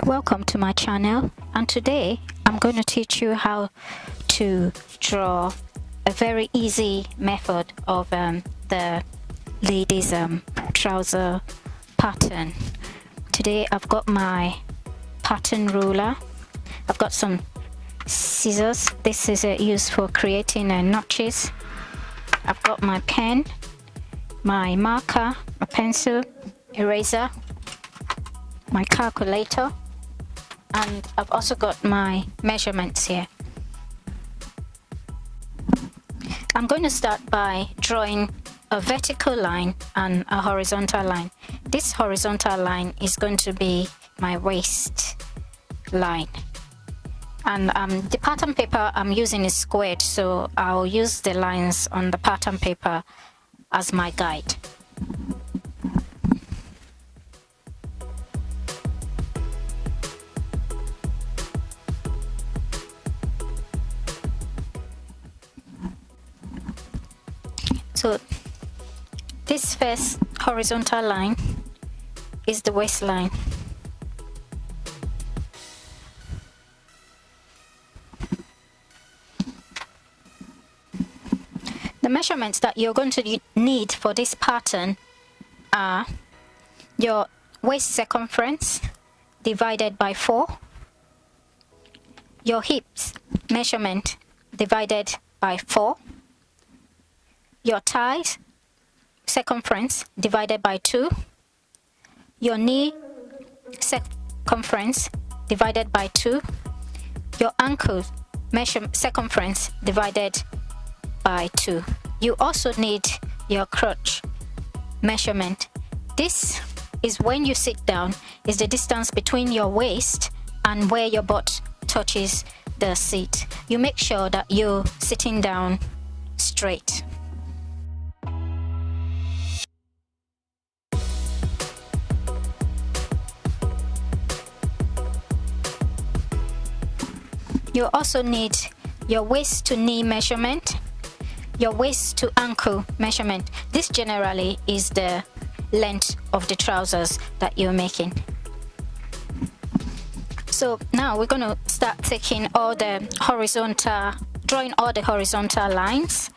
Welcome to my channel, and today I'm going to teach you how to draw a very easy method of the ladies trouser pattern. Today I've got my pattern ruler, I've got some scissors. This is used for creating notches. I've got my pen, my marker, a pencil, eraser, my calculator, and I've also got my measurements here. I'm going to start by drawing a vertical line and a horizontal line. This horizontal line is going to be my waist line, and the pattern paper I'm using is squared, so I'll use the lines on the pattern paper as my guide. So this first horizontal line is the waistline. The measurements that you're going to need for this pattern are your waist circumference divided by 4, your hips measurement divided by 4, your thighs circumference divided by 2, your knee circumference divided by 2, your ankle circumference divided by 2. You also need your crotch measurement. This is when you sit down, is the distance between your waist and where your butt touches the seat. You make sure that you're sitting down straight. You also need your waist to knee measurement, your waist to ankle measurement. This generally is the length of the trousers that you're making. So now we're going to start taking all the horizontal, drawing all the horizontal lines.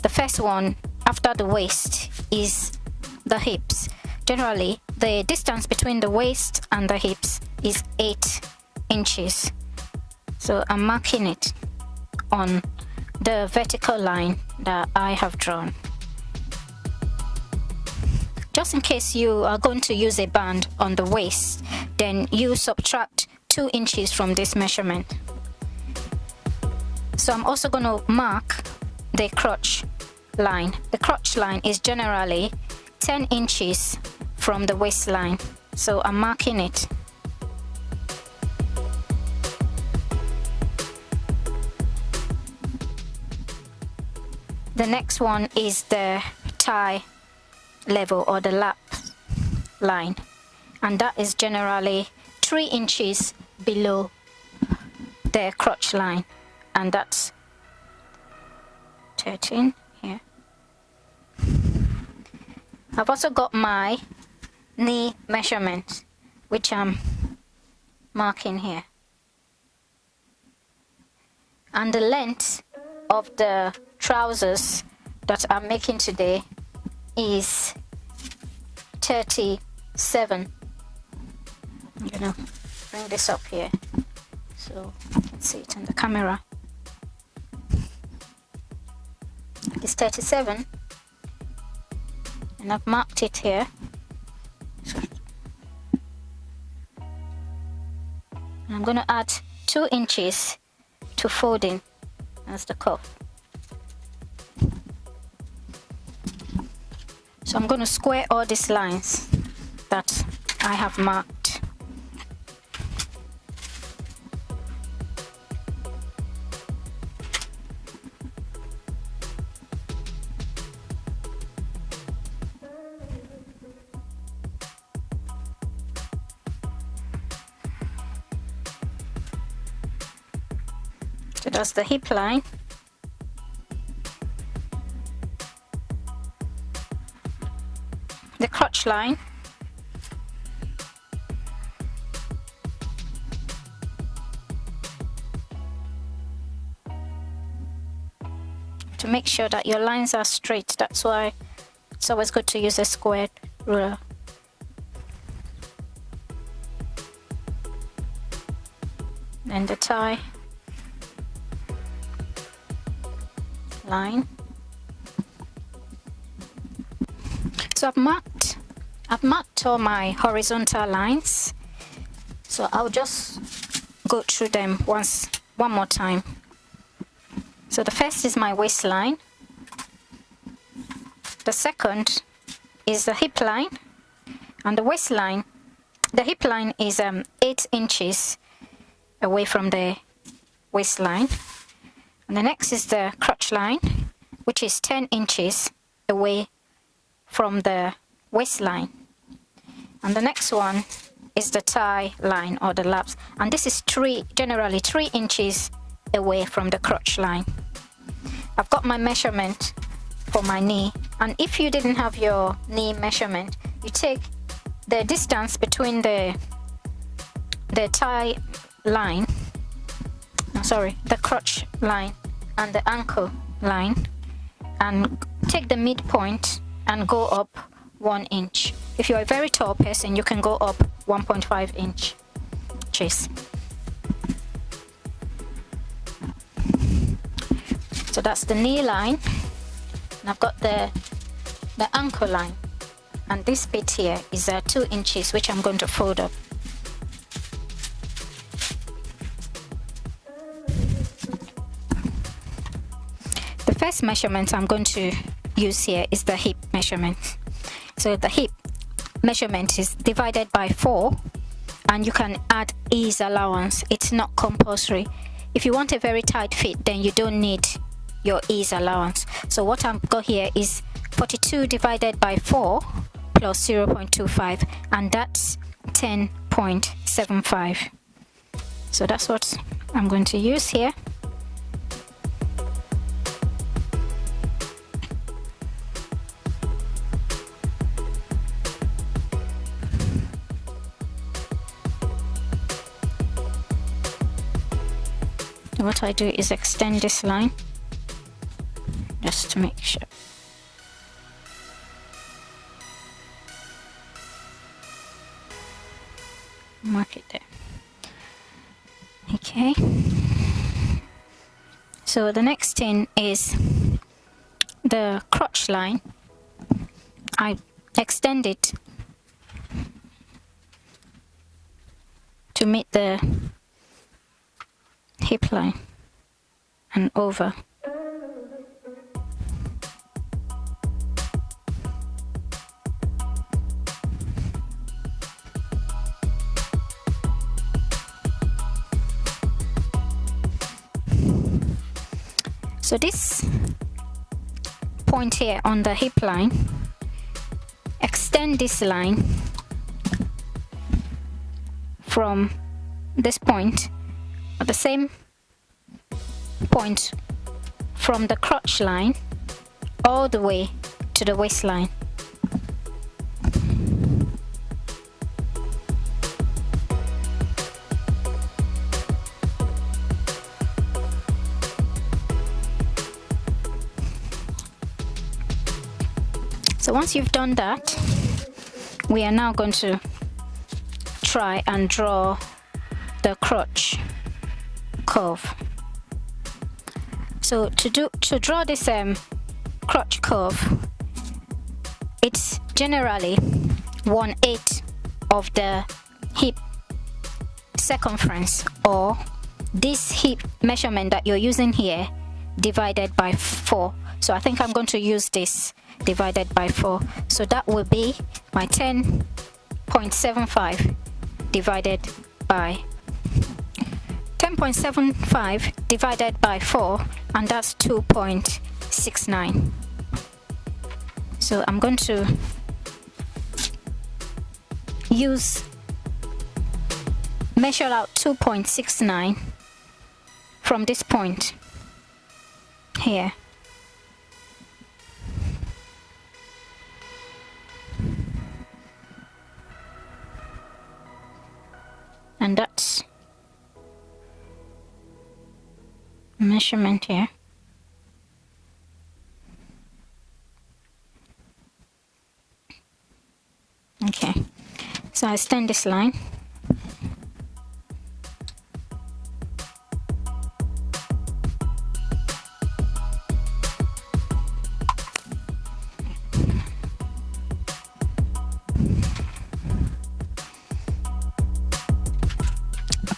The first one after the waist is the hips. Generally, the distance between the waist and the hips is 8 inches. So I'm marking it on the vertical line that I have drawn. Just in case you are going to use a band on the waist, then you subtract 2 inches from this measurement. So I'm also going to mark the crotch line. The crotch line is generally 10 inches from the waistline. So I'm marking it. The next one is the thigh level or the lap line, and that is generally 3 inches below the crotch line, and that's 13 here. I've also got my knee measurement, which I'm marking here, and the length of the trousers that I'm making today is 37. I'm gonna bring this up here so you can see it on the camera. It's 37, and I've marked it here. And I'm gonna add 2 inches to folding as the cuff. So I'm going to square all these lines that I have marked. So that's the hip line. The crotch line. To make sure that your lines are straight, that's why it's always good to use a squared ruler. Then the tie line. So I've marked all my horizontal lines, so I'll just go through them one more time. So the first is my waistline, the second is the hip line, and the waistline, the hip line is 8 inches away from the waistline, and the next is the crotch line, which is 10 inches away from the waistline, and the next one is the tie line or the laps, and this is generally 3 inches away from the crotch line. I've got my measurement for my knee, and if you didn't have your knee measurement, you take the distance between the tie line, the crotch line and the ankle line, and take the midpoint and go up 1 inch. If you're a very tall person, you can go up 1.5 inches. So that's the knee line, and I've got the ankle line, and this bit here is 2 inches, which I'm going to fold up. The first measurement I'm going to use here is the hip measurement. So the hip measurement is divided by 4, and you can add ease allowance. It's not compulsory. If you want a very tight fit, then you don't need your ease allowance. So what I've got here is 42 divided by 4 plus 0.25, and that's 10.75. So that's what I'm going to use here. What I do is extend this line just to make sure. Mark it there. Okay. So the next thing is the crotch line. I extend it to meet the hip line and over. So this point here on the hip line, extend this line from this point at the same point from the crotch line all the way to the waistline. So once you've done that, we are now going to try and draw the crotch curve. So to draw this crotch curve, it's generally 1/8 of the hip circumference, or this hip measurement that you're using here divided by 4. So I think I'm going to use this divided by 4. So that will be my 10.75 divided by 10.75 divided by 4, and that's 2.69. So I'm going to measure out 2.69 from this point here. And that's measurement here. Okay, so I extend this line.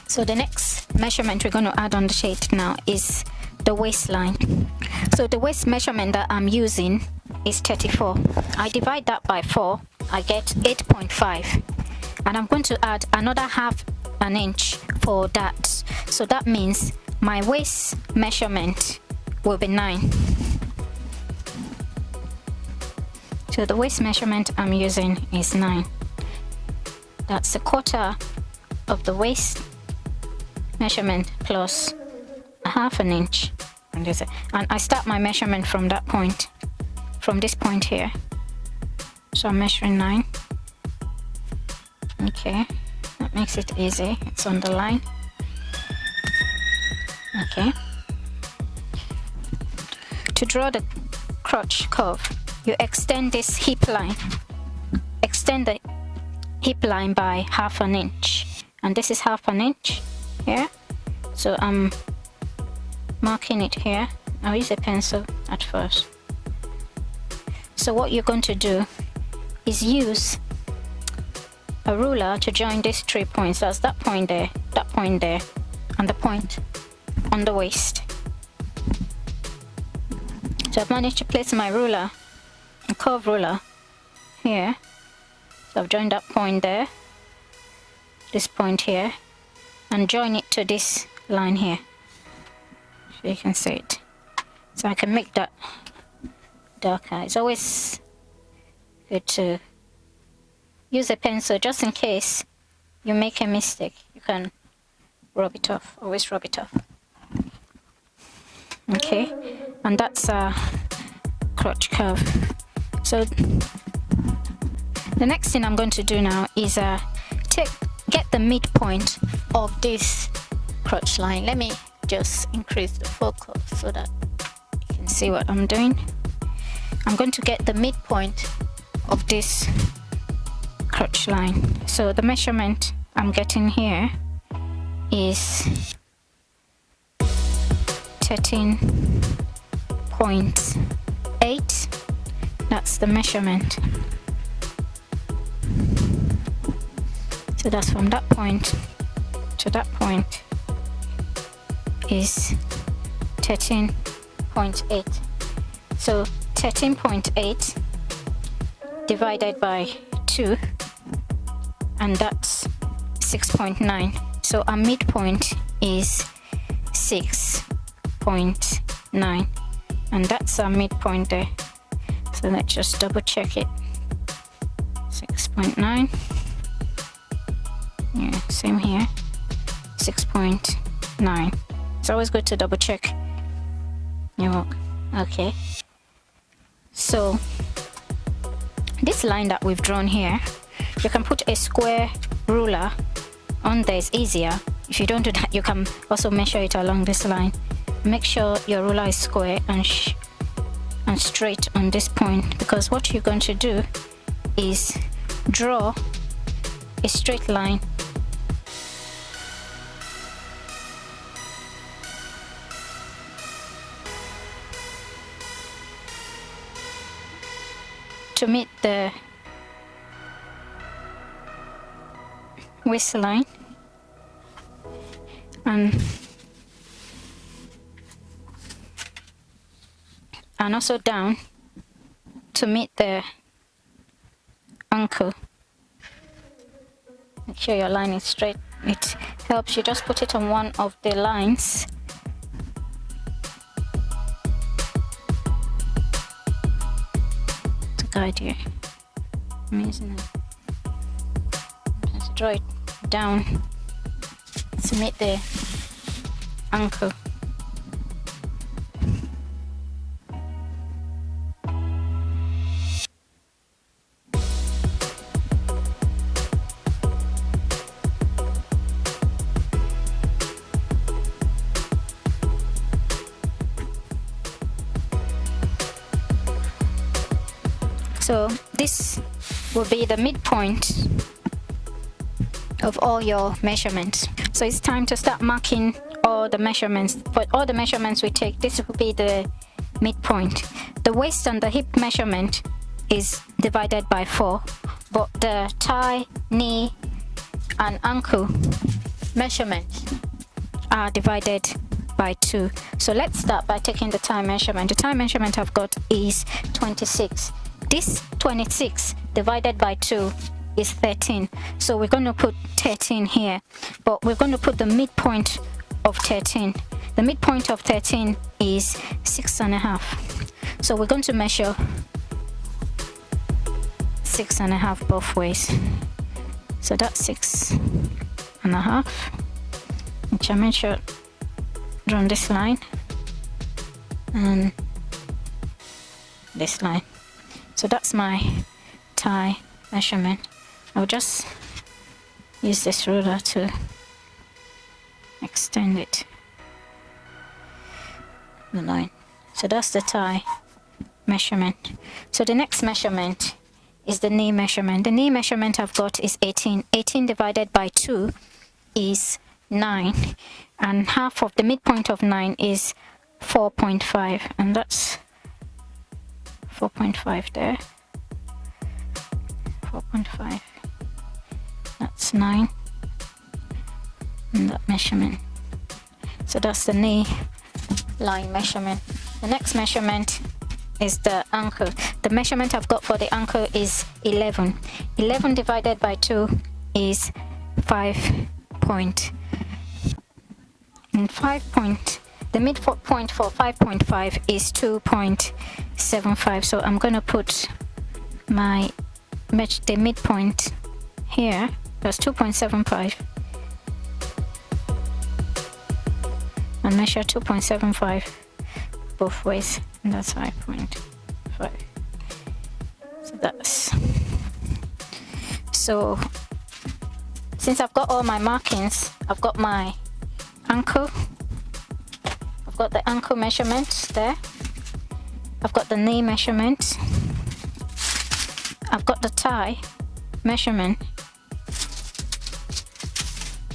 So the next measurement we're going to add on the shade now is the waistline. So the waist measurement that I'm using is 34. I divide that by 4, I get 8.5, and I'm going to add another half an inch for that. So that means my waist measurement will be 9. So the waist measurement I'm using is 9. That's a quarter of the waist measurement plus a half an inch, and I start my measurement from that point, from this point here. So I'm measuring 9. Okay, that makes it easy. It's on the line. Okay, to draw the crotch curve, you extend this hip line, extend the hip line by half an inch, and this is half an inch here. So I'm marking it here. I'll use a pencil at first. So what you're going to do is use a ruler to join these 3 points. That's that point there, and the point on the waist. So I've managed to place my ruler, a curve ruler here. So I've joined that point there, this point here, and join it to this line here, so you can see it. So I can make that darker. It's always good to use a pencil just in case you make a mistake. You can rub it off, always rub it off. Okay, and that's a crotch curve. So the next thing I'm going to do now is get the midpoint of this crotch line. Let me just increase the focus so that you can see what I'm doing. I'm going to get the midpoint of this crotch line. So the measurement I'm getting here is 13.8. That's the measurement. So that's from that point to that point is 13.8. So 13.8 divided by 2, and that's 6.9. So our midpoint is 6.9, and that's our midpoint there. So let's just double check it. 6.9. Yeah, same here. 6.9. It's always good to double check your work. Okay, so this line that we've drawn here, you can put a square ruler on there. It's easier. If you don't do that, you can also measure it along this line. Make sure your ruler is square and straight on this point, because what you're going to do is draw a straight line to meet the waistline, and also down to meet the ankle. Make sure your line is straight. It helps you just put it on one of the lines. To guide you. Amazing. Just draw it down to meet the ankle. So this will be the midpoint of all your measurements. So it's time to start marking all the measurements. For all the measurements we take, this will be the midpoint. The waist and the hip measurement is divided by 4, but the thigh, knee and ankle measurements are divided by 2. So let's start by taking the thigh measurement. The thigh measurement I've got is 26. This 26 divided by 2 is 13. So we're going to put 13 here, but we're going to put the midpoint of 13. The midpoint of 13 is 6.5. So we're going to measure 6.5 both ways. So that's 6.5, which I measure on this line and this line. So that's my thigh measurement. I'll just use this ruler to extend it, the line. So that's the thigh measurement. So the next measurement is the knee measurement. The knee measurement I've got is 18. 18 divided by 2 is 9, and half of the midpoint of 9 is 4.5, and that's 4.5 there. 4.5. That's 9. And that measurement. So that's the knee line measurement. The next measurement is the ankle. The measurement I've got for the ankle is 11. 11 divided by 2 is 5 point. And the midpoint for 5.5 is 2.75. So I'm going to put the midpoint here. That's 2.75. And measure 2.75 both ways, and that's 5.5. So since I've got all my markings, I've got my ankle, I've got the ankle measurement there, I've got the knee measurement, I've got the thigh measurement,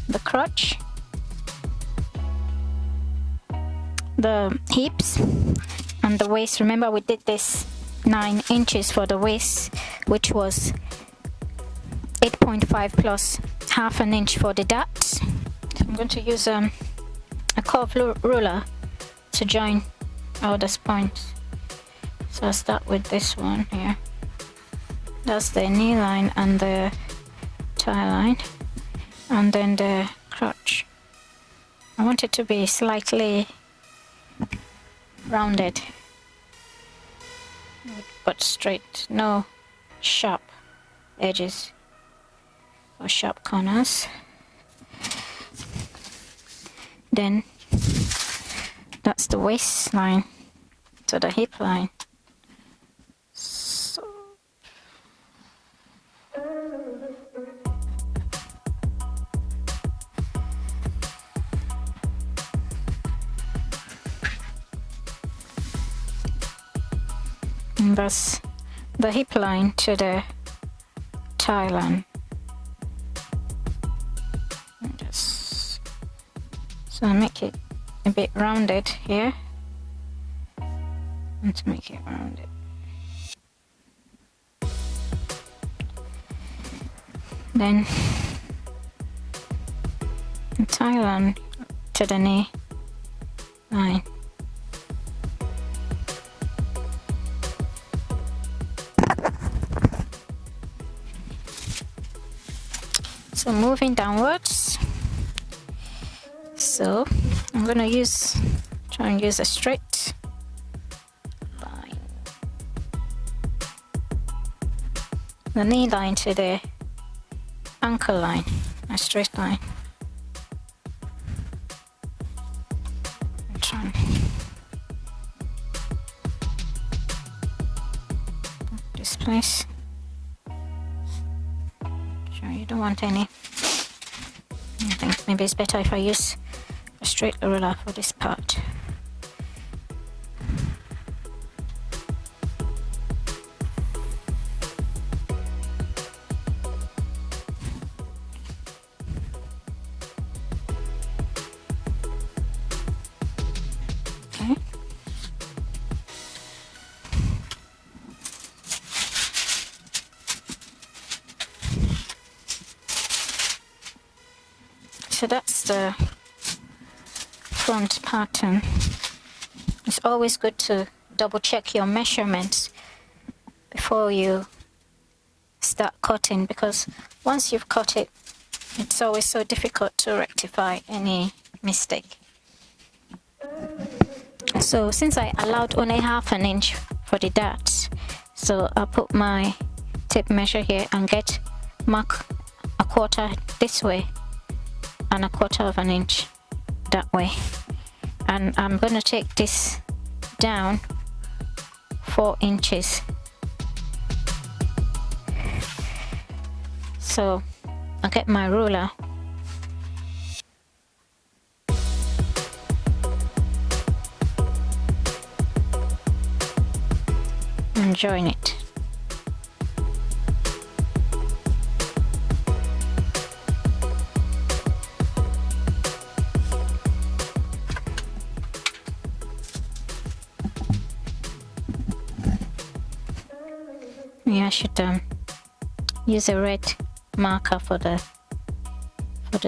the crotch, the hips and the waist. Remember we did this 9 inches for the waist, which was 8.5 plus half an inch for the darts. So I'm going to use a curved ruler to join all those points. So I'll start with this one here. That's the knee line and the thigh line, and then the crotch. I want it to be slightly rounded but straight, no sharp edges or sharp corners. Then that's the waistline to the hip line. So and that's the hip line to the thigh line. So I make it a bit rounded here, and to make it rounded. Then the thigh line to the knee line. So moving downwards. So I'm gonna try and use a straight line. The knee line to the ankle line, a straight line. Try and put this place. Sure you don't want any. I think maybe it's better if I use a straight ruler for this part. So that's the front pattern. It's always good to double check your measurements before you start cutting, because once you've cut it, it's always so difficult to rectify any mistake. So since I allowed only ½ an inch for the darts, so I'll put my tape measure here and mark 1/4 this way and 1/4 of an inch that way, and I'm going to take this down 4 inches. So I'll get my ruler and join it. Yeah, I should use a red marker for the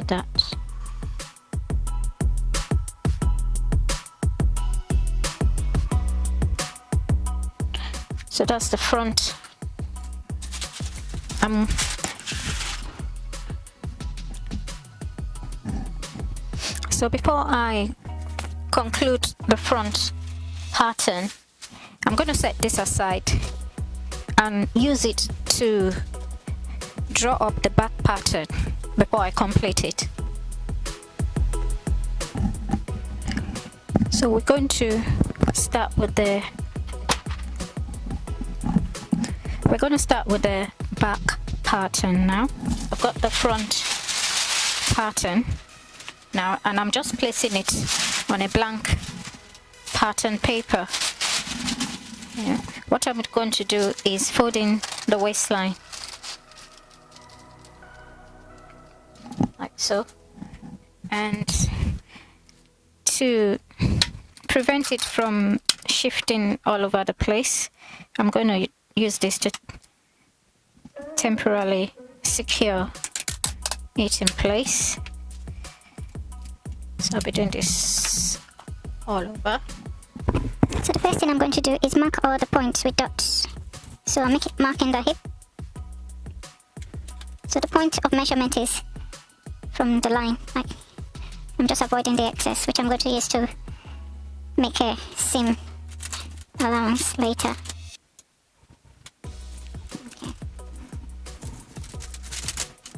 dots. So that's the front. So before I conclude the front pattern, I'm going to set this aside and use it to draw up the back pattern before I complete it. So we're going to start with the back pattern now. I've got the front pattern now, and I'm just placing it on a blank pattern paper. Yeah. What I'm going to do is fold in the waistline like so, and to prevent it from shifting all over the place, I'm going to use this to temporarily secure it in place. So I'll be doing this all over. So the first thing I'm going to do is mark all the points with dots. So I'll make it marking the hip. So the point of measurement is from the line. I'm just avoiding the excess, which I'm going to use to make a seam allowance later.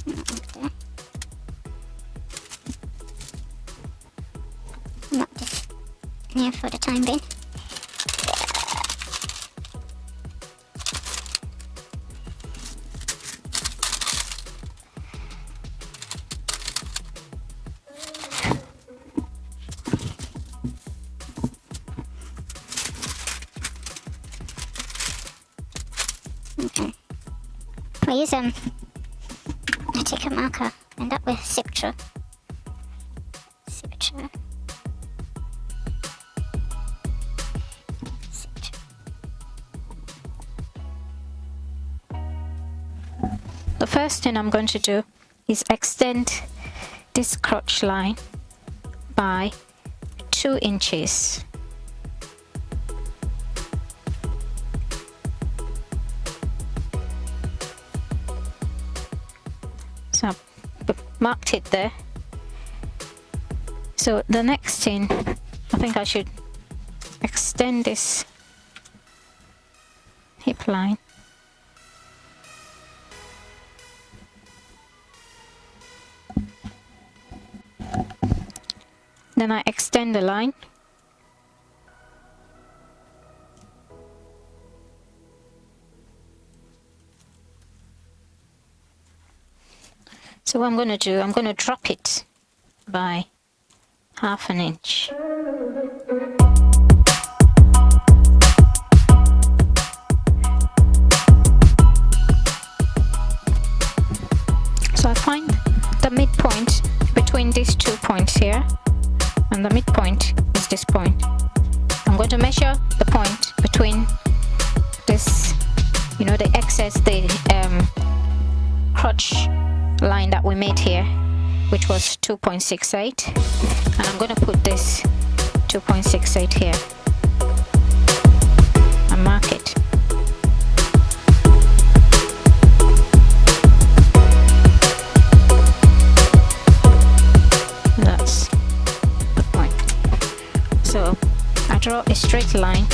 Okay. Not this here for the time being. Okay. I use I take a marker and that will seep through. The first thing I'm going to do is extend this crotch line by 2 inches. So I've marked it there. So the next thing, I think I should extend this hip line. Then I extend the line. So what I'm going to do, I'm going to drop it by ½ an inch. So I find the midpoint between these 2 points here, and the midpoint is this point. I'm going to measure the point between this, the excess, the crotch line that we made here, which was 2.68, and I'm going to put this 2.68 here and mark it. That's the point. So I draw a straight line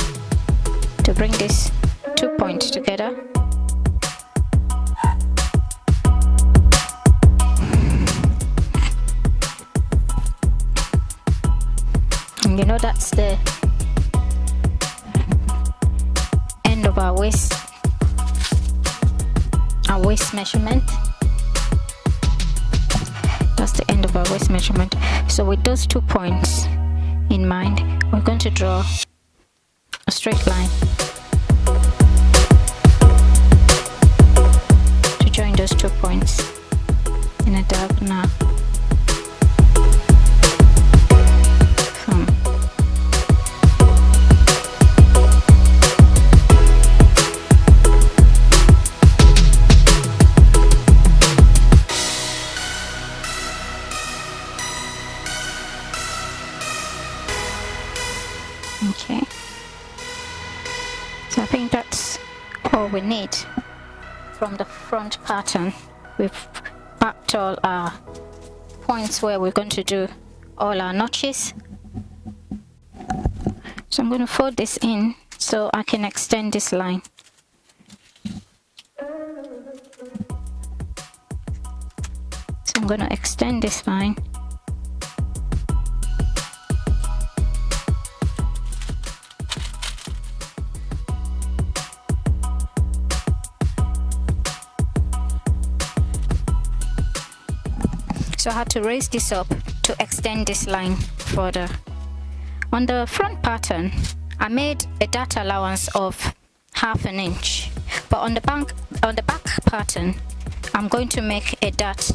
to bring these 2 points together. And you know that's the end of our waist measurement. That's the end of our waist measurement. So with those 2 points in mind, we're going to draw a straight line to join those 2 points in a diagonal. Okay, so I think that's all we need from the front pattern. We've marked all our points where we're going to do all our notches. So I'm going to fold this in so I can extend this line. So I'm going to extend this line. So I had to raise this up to extend this line further. On the front pattern, I made a dart allowance of 1/2 inch, but on the back pattern, I'm going to make a dart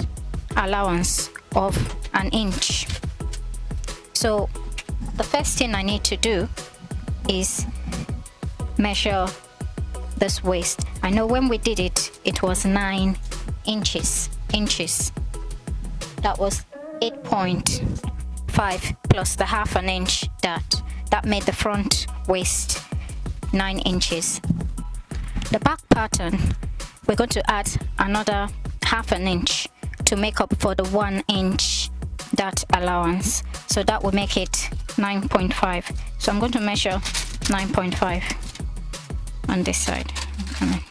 allowance of 1 inch. So the first thing I need to do is measure this waist. I know when we did it, it was 9 inches. That was 8.5 plus the 1/2 inch dart. That made the front waist 9 inches. The back pattern, we're going to add another 1/2 inch to make up for the 1 inch dart allowance. So that will make it 9.5. So I'm going to measure 9.5 on this side. Okay.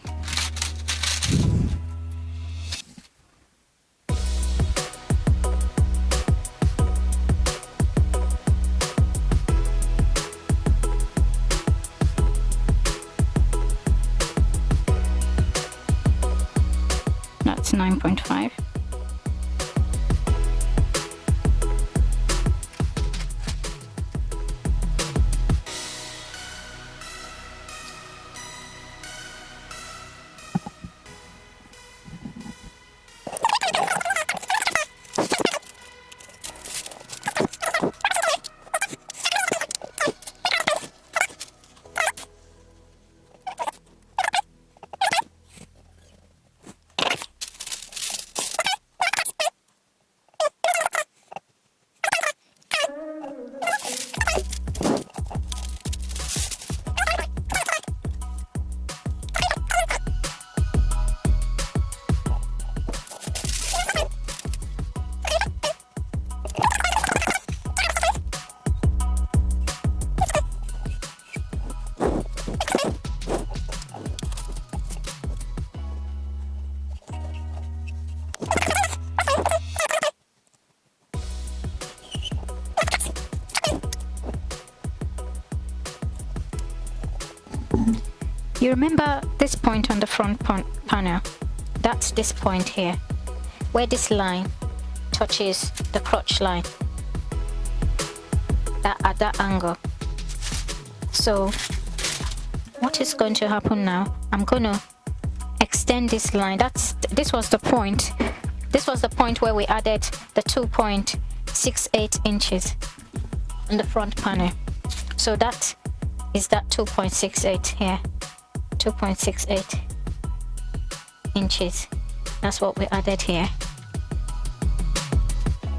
That's 9.5. You remember this point on the front panel? That's this point here, where this line touches the crotch line, at that angle. So what is going to happen now? I'm going to extend this line. This was the point. This was the point where we added the 2.68 inches on the front panel. So that is that 2.68 here. 2.68 inches. That's what we added here.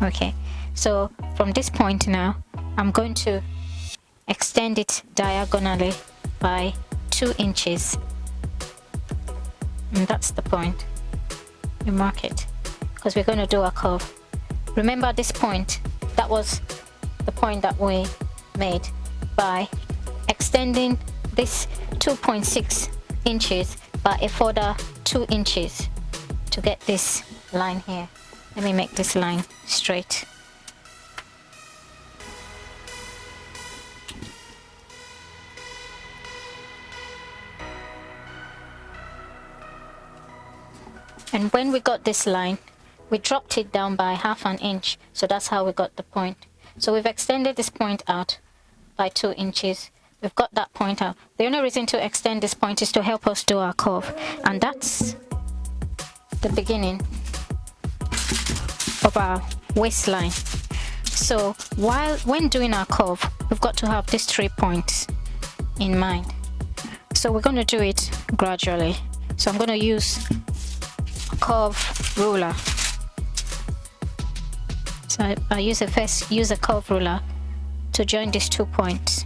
Okay, so from this point now, I'm going to extend it diagonally by 2 inches, and that's the point. You mark it because we're going to do a curve. Remember this point, that was the point that we made. By extending this 2.6 inches by a further 2 inches to get this line here. Let me make this line straight. And when we got this line, we dropped it down by 1/2 inch, so that's how we got the point. So we've extended this point out by 2 inches. We've got that point out. The only reason to extend this point is to help us do our curve, and that's the beginning of our waistline. So when doing our curve, we've got to have these 3 points in mind. So we're going to do it gradually. So I'm going to use a curve ruler. So I use a curve ruler to join these 2 points.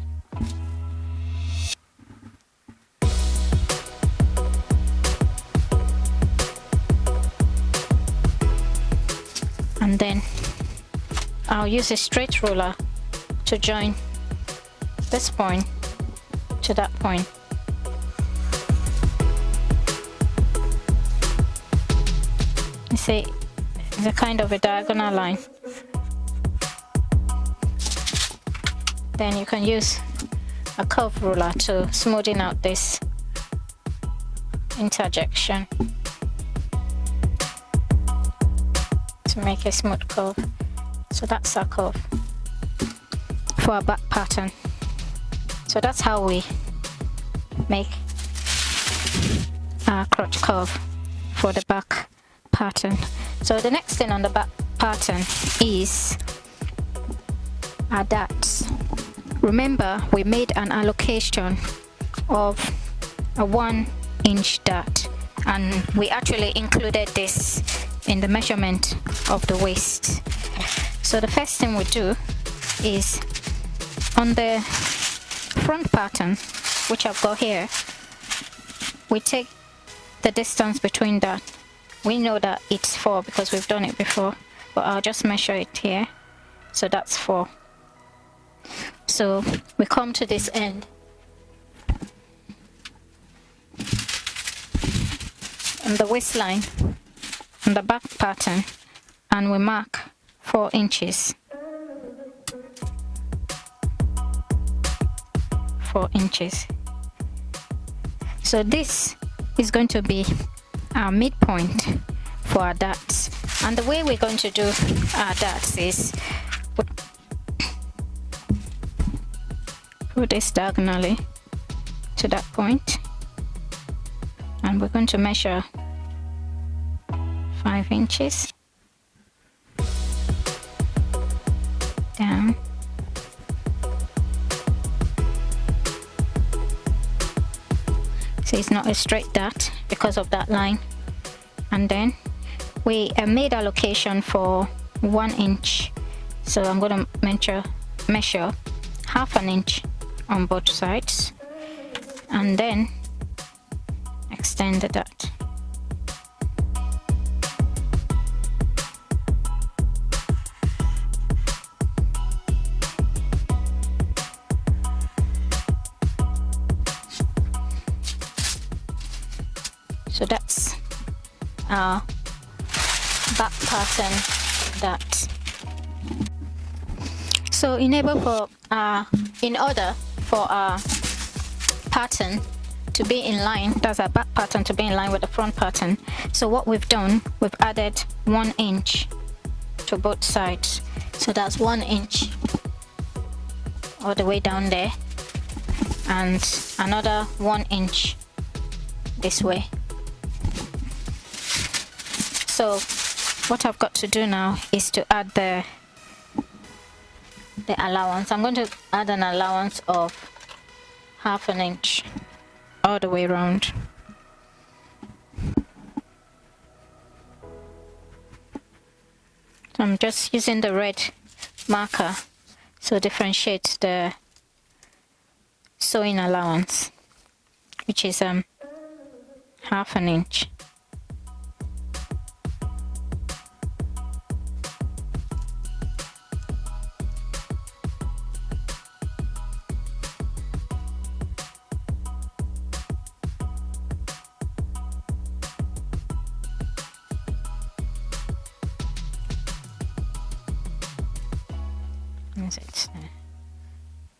And then I'll use a straight ruler to join this point to that point. You see, it's a kind of a diagonal line. Then you can use a curve ruler to smoothen out this interjection to make a smooth curve. So that's our curve for our back pattern. So that's how we make our crotch curve for the back pattern. So the next thing on the back pattern is our darts. Remember, we made an allocation of a 1 inch dart, and we actually included this in the measurement of the waist. So the first thing we do is on the front pattern, which I've got here, we take the distance between that. We know that it's 4 because we've done it before, but I'll just measure it here. So that's 4. So we come to this end on the waistline on the back pattern, and we mark 4 inches. 4 inches. So this is going to be our midpoint for our darts, and the way we're going to do our darts is put this diagonally to that point, and we're going to measure 5 inches down. So it's not a straight dart because of that line. And then we made allocation for 1 inch, so I'm going to measure 1/2 inch on both sides, and then extend the dart. So that's our back pattern dart. So in order for our pattern to be in line, that's our back pattern to be in line with the front pattern. So what we've done, we've added 1 inch to both sides. So that's 1 inch all the way down there, and another 1 inch this way. So what I've got to do now is to add the allowance. I'm going to add an allowance of 1/2 inch all the way around. So I'm just using the red marker to differentiate the sewing allowance, which is half an inch.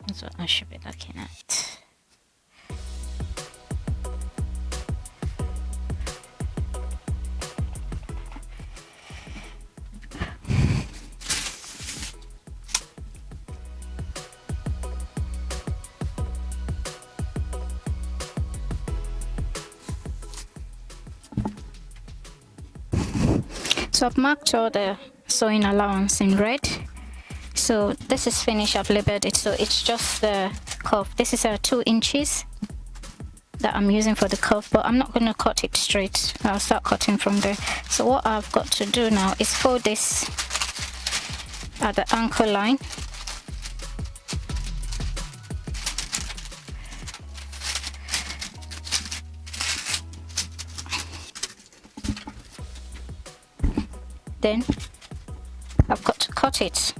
That's what I should be looking at. So I've marked all the sewing allowance in red. So this is finished, I've labeled it, so it's just the cuff. This is 2 inches that I'm using for the cuff, but I'm not going to cut it straight. I'll start cutting from there. So what I've got to do now is fold this at the ankle line. Then I've got to cut it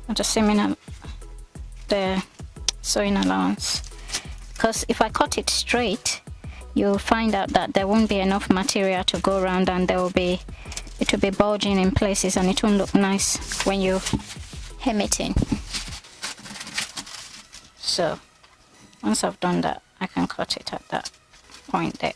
at the same the sewing allowance, because if I cut it straight, you'll find out that there won't be enough material to go around, and it will be bulging in places, and it won't look nice when you hem it in. So once I've done that, I can cut it at that point there.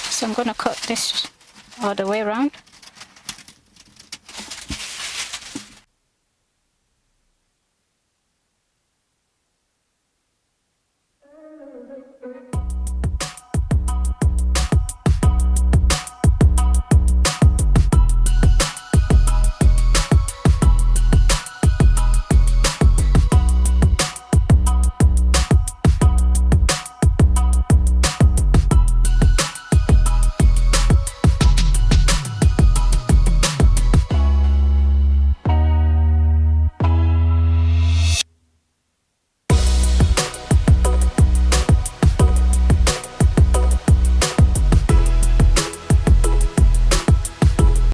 So I'm going to cut this all the way around.